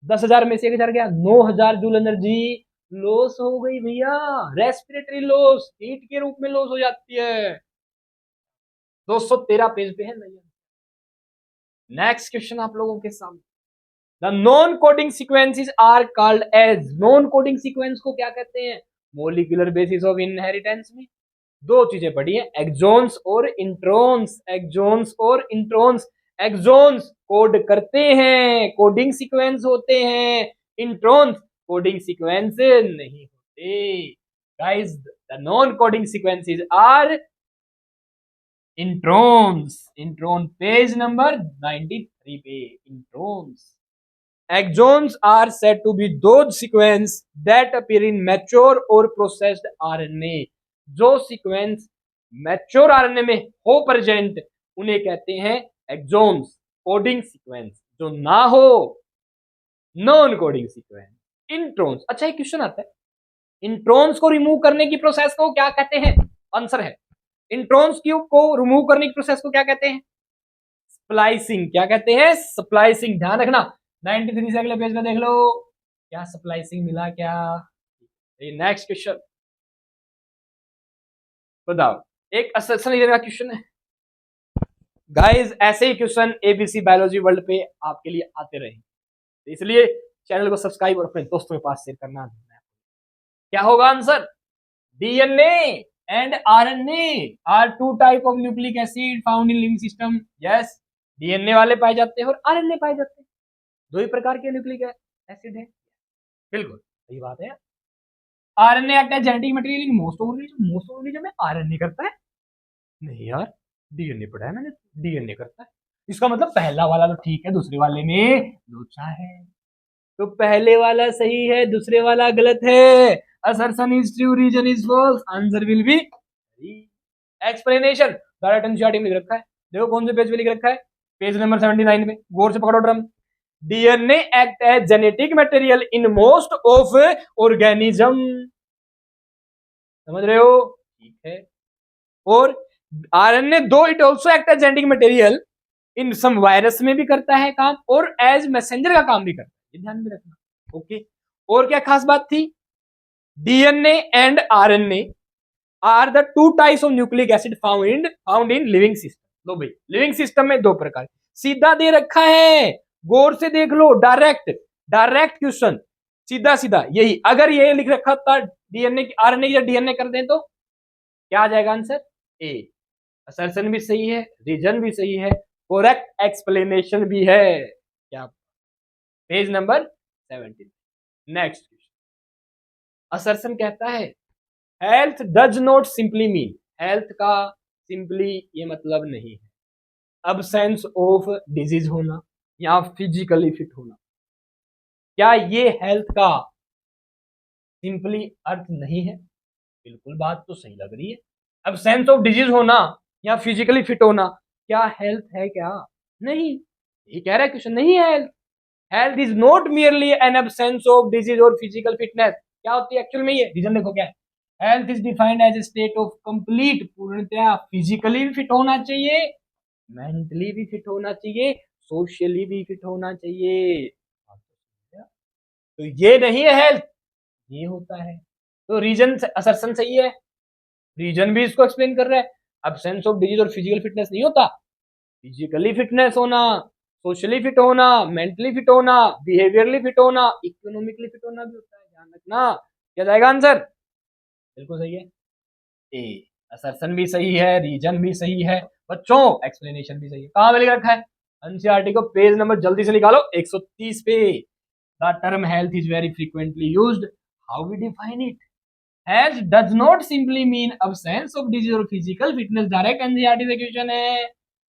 Speaker 1: 10,000 में से 1,000 गया, 9,000 जूल एनर्जी लॉस हो गई भैया। रेस्पिरेटरी लॉस, हीट के रूप में लॉस हो जाती है। 213 पेज पे है भैया। नेक्स्ट क्वेश्चन आप लोगों के सामने, the non coding sequences are called as. Non coding sequence को क्या कहते हैं, मोलिकुलर बेसिस ऑफ इनहेरिटेंस में दो चीजें पढ़ी है, एक्सॉन्स और इंट्रॉन्स। एक्सॉन्स और इंट्रॉन्स, एक्सॉन्स कोड करते हैं, कोडिंग सीक्वेंस होते हैं, इंट्रॉन्स कोडिंग सीक्वेंस नहीं होते। Guys the non coding sequences are introns. Intron page number 93 पे, introns. Exons are said to be those sequence that appear in mature or processed RNA। जो sequence mature RNA में हो present उन्हें कहते हैं exons, coding sequence. जो ना हो, नॉन कोडिंग सीक्वेंस, इंट्रॉन्स। अच्छा एक क्वेश्चन आता है, इंट्रॉन्स को रिमूव करने की प्रोसेस को क्या कहते हैं, आंसर है इंट्रॉन्स को रिमूव करने की प्रोसेस को क्या कहते हैं, स्प्लाइसिंग। क्या कहते हैं, स्प्लाइसिंग। ध्यान रखना 93 से अगले पेज में देख लो क्या स्प्लाइसिंग मिला क्या। नेक्स्ट क्वेश्चन बताओ, एक असर्शन रीजन का क्वेश्चन है। गाइस ऐसे ही क्वेश्चन एबीसी बायोलॉजी वर्ल्ड पे आपके लिए आते रहेंगे, इसलिए चैनल को सब्सक्राइब और अपने दोस्तों के पास शेयर करना। क्या होगा answer, DNA and RNA are two type of nucleic acid found in living system. Yes, DNA वाले पाए जाते हैं और आरएनए पाए जाते हैं, दो ही प्रकार के न्यूक्लिक एसिड है। बिल्कुल सही बात है। RNA act as genetic material in most organism. Most organism में आरएनए करता है, नहीं यार डीएनए पढ़ा है मैंने, डीएनए करता है। इसका मतलब पहला वाला तो ठीक है, दूसरे वाले में लोचा है, तो पहले वाला सही है, दूसरे वाला गलत है। Assertion is true, reason is false, answer will be explanation. Direct NCERT में लिख रखा है, देखो कौन से पेज पे लिख रखा है, पेज नंबर 79 में, गौर से पकड़ो ड्रम। DNA act as genetic material in most of organism. समझ रहे हो, ठीक है। और आरएनए दो it also act as genetic material in some virus में भी करता है काम, और एज मैसेंजर का काम भी करता है, ये ध्यान में रखना। ओके, और क्या खास बात थी, DNA and RNA are the two types of nucleic acid found in living system. लो भाई, लिविंग सिस्टम में दो प्रकार, सीधा दे रखा है, गौर से देख लो, डायरेक्ट डायरेक्ट क्वेश्चन, सीधा सीधा यही। अगर ये लिख रखा था डीएनए आरएनए या डीएनए कर दें तो क्या आ जाएगा आंसर, ए। असर्शन भी सही है, रीजन भी सही है, करेक्ट एक्सप्लेनेशन भी है। क्या, पेज नंबर 17। नेक्स्ट असर्शन कहता है health does not simply mean. Health का सिंपली ये मतलब नहीं है, अब्सेंस ऑफ डिजीज होना या फिजिकली फिट होना, क्या ये हेल्थ का सिंपली अर्थ नहीं है? बिल्कुल बात तो सही लग रही है। अब्सेंस ऑफ डिजीज होना या फिजिकली फिट होना क्या हेल्थ है क्या? नहीं, ये कह रहा है क्वेश्चन, नहीं है health. Health is not merely an absence of disease और फिजिकल फिटनेस। क्या होती है एक्चुअल में? ये रीजन देखो क्या है। Health is defined as a state of complete, पूर्णतया फिजिकली भी फिट होना चाहिए, मेंटली भी फिट होना चाहिए, सोशली भी फिट होना चाहिए। तो ये नहीं है हेल्थ, ये होता है। तो रीजन असर्शन सही है, रीजन भी इसको एक्सप्लेन कर रहा है। एब्सेंस ऑफ डिजीज और फिजिकल फिटनेस नहीं होता, फिजिकली फिटनेस होना, सोशली फिट होना, मेंटली फिट होना, बिहेवियरली फिट होना, इकोनॉमिकली फिट होना भी होता है, ध्यान रखना। क्या जाएगा आंसर? बिल्कुल सही है, ए। असर्शन भी सही है, रीजन भी सही है बच्चों, एक्सप्लेनेशन भी सही है। कहां पे लिख रखा है? एनसीईआरटी को पेज नंबर जल्दी से निकालो, 130 पे। The term health is very frequently used, how we define it? Health does not simply mean absence of disease or physical fitness. Direct NCERT से क्वेश्चन है।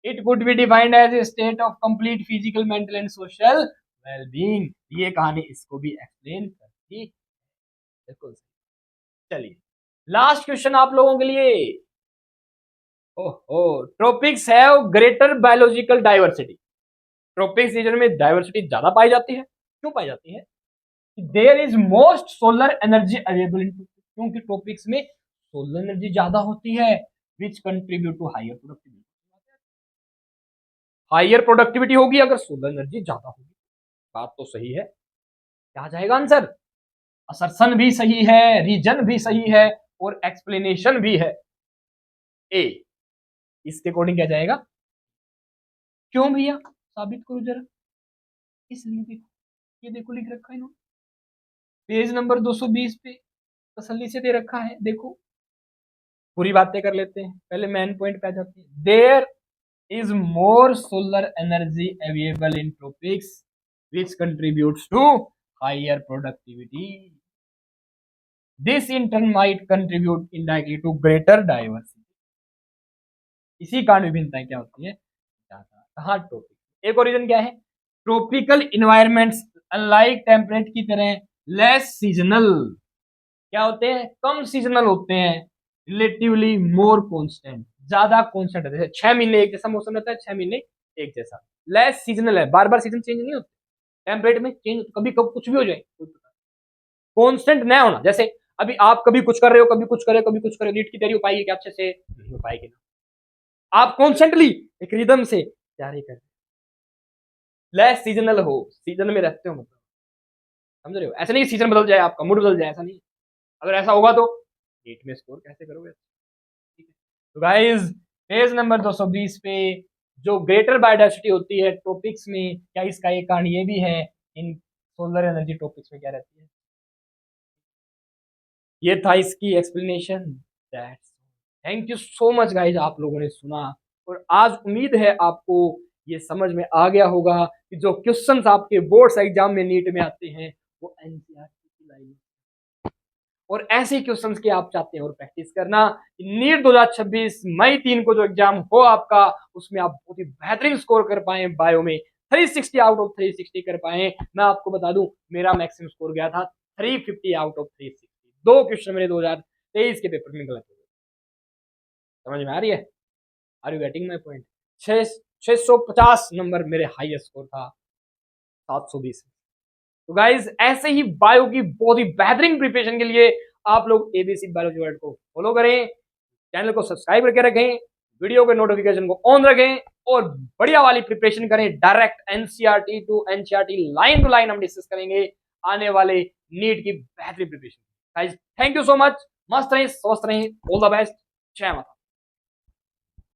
Speaker 1: It could be defined as a state of complete physical, mental and social well-being. ये कहानी इसको भी explain करती है। बिल्कुल। चलिए लास्ट क्वेश्चन आप लोगों के लिए। ओहो, tropics have greater biological diversity. Tropics region में डाइवर्सिटी ज्यादा पाई जाती है। क्यों पाई जाती है? There is most solar energy available in, क्योंकि ट्रॉपिक्स में सोलर एनर्जी ज्यादा होती है, which contribute to higher productivity. Higher productivity होगी अगर सोलर एनर्जी ज्यादा होगी। बात तो सही है, क्या आ जाएगा आंसर? असर्शन भी सही है, रीजन भी सही है और एक्सप्लेनेशन भी है, ए। इसके अकॉर्डिंग क्या जाएगा? क्यों भैया? साबित करो जरा। इसलिए देखो, ये देखो लिख रखा है इन्होंने पेज नंबर 220 पे, तसल्ली से दे रखा है। देखो पूरी बातें कर लेते हैं, पहले मेन पॉइंट पे आ जाते हैं। There is more solar energy available in tropics which contributes to higher productivity. This in turn might contribute indirectly to greater diversity. इसी कारण विभिन्नताएं क्या होती है? कहाँ ट्रॉपिक। एक और रीजन क्या है? ट्रॉपिकल इन्वायरमेंट्स अनलाइक टेम्परेट की तरह लेस सीजनल, क्या होते हैं? कम सीजनल होते हैं, रिलेटिवली मोर कांस्टेंट, ज्यादा कांस्टेंट है। जैसे 6 महीने एक जैसा मौसम रहता है, 6 महीने एक जैसा। लेस सीजनल है, बार बार सीजन चेंज नहीं होते। टेम्परेट में चेंज कभी कभी कुछ भी हो जाए, कांस्टेंट न होना। जैसे अभी आप कभी कुछ कर रहे हो, कभी कुछ कर रहे हो, कभी कुछ कर रहे हो, नीट की तैयारी हो पाएगी क्या अच्छे से? नहीं हो पाएगी ना। आप कॉन्स्टेंटली एक रिदम से तैयारी कर, लेस सीजनल हो, सीजन में रहते हो, मतलब समझ रहे हो? ऐसा नहीं सीजन बदल जाए, आपका मूड बदल जाए, ऐसा नहीं। अगर ऐसा होगा तो नीट में स्कोर कैसे करोगे? ठीक है, तो गाइस पेज नंबर 220 पे जो ग्रेटर बायोडाइवर्सिटी होती है टॉपिक्स में, क्या इसका एक कारण ये भी है, इन सोलर एनर्जी टॉपिक्स में क्या रहती है। ये था इसकी explanation. Thank you so much guys, आप लोगों ने सुना और आज उम्मीद है आपको ये समझ में आ गया होगा कि जो क्वेश्चंस आपके बोर्ड्स एग्जाम में नीट में आते हैं वो एनसीईआरटी की लाइन और ऐसे क्वेश्चंस के आप चाहते हैं और प्रैक्टिस करना। नीट 2026 मई 3 को जो एग्जाम हो आपका, उसमें आप बहुत ही बेहतरीन स्कोर कर पाए, बायो में 360 आउट ऑफ 360 कर पाए। मैं आपको बता दूं मेरा मैक्सिमम स्कोर गया था 350 आउट ऑफ 360। 2 क्वेश्चन मेरे 2023 के पेपर में गलत हो गए। समझ में आ रही है? Are you getting my point? 650 number मेरे हाईएस्ट स्कोर था 720। तो गाइज ऐसे ही बायो की बहुत ही बेहतरीन प्रिपरेशन के लिए आप लोग एबीसी बायोलॉजी वर्ल्ड को फॉलो करें, चैनल को सब्सक्राइब करके रखें, वीडियो के नोटिफिकेशन को ऑन रखें और बढ़िया वाली प्रिपरेशन करें। Direct NCERT to NCERT line to line हम डिस्कस करेंगे आने वाले नीट की बेहतरीन preparation. Guys thank you so much, मस्त रहें, स्वस्थ रहें, ऑल द बेस्ट, जय माता।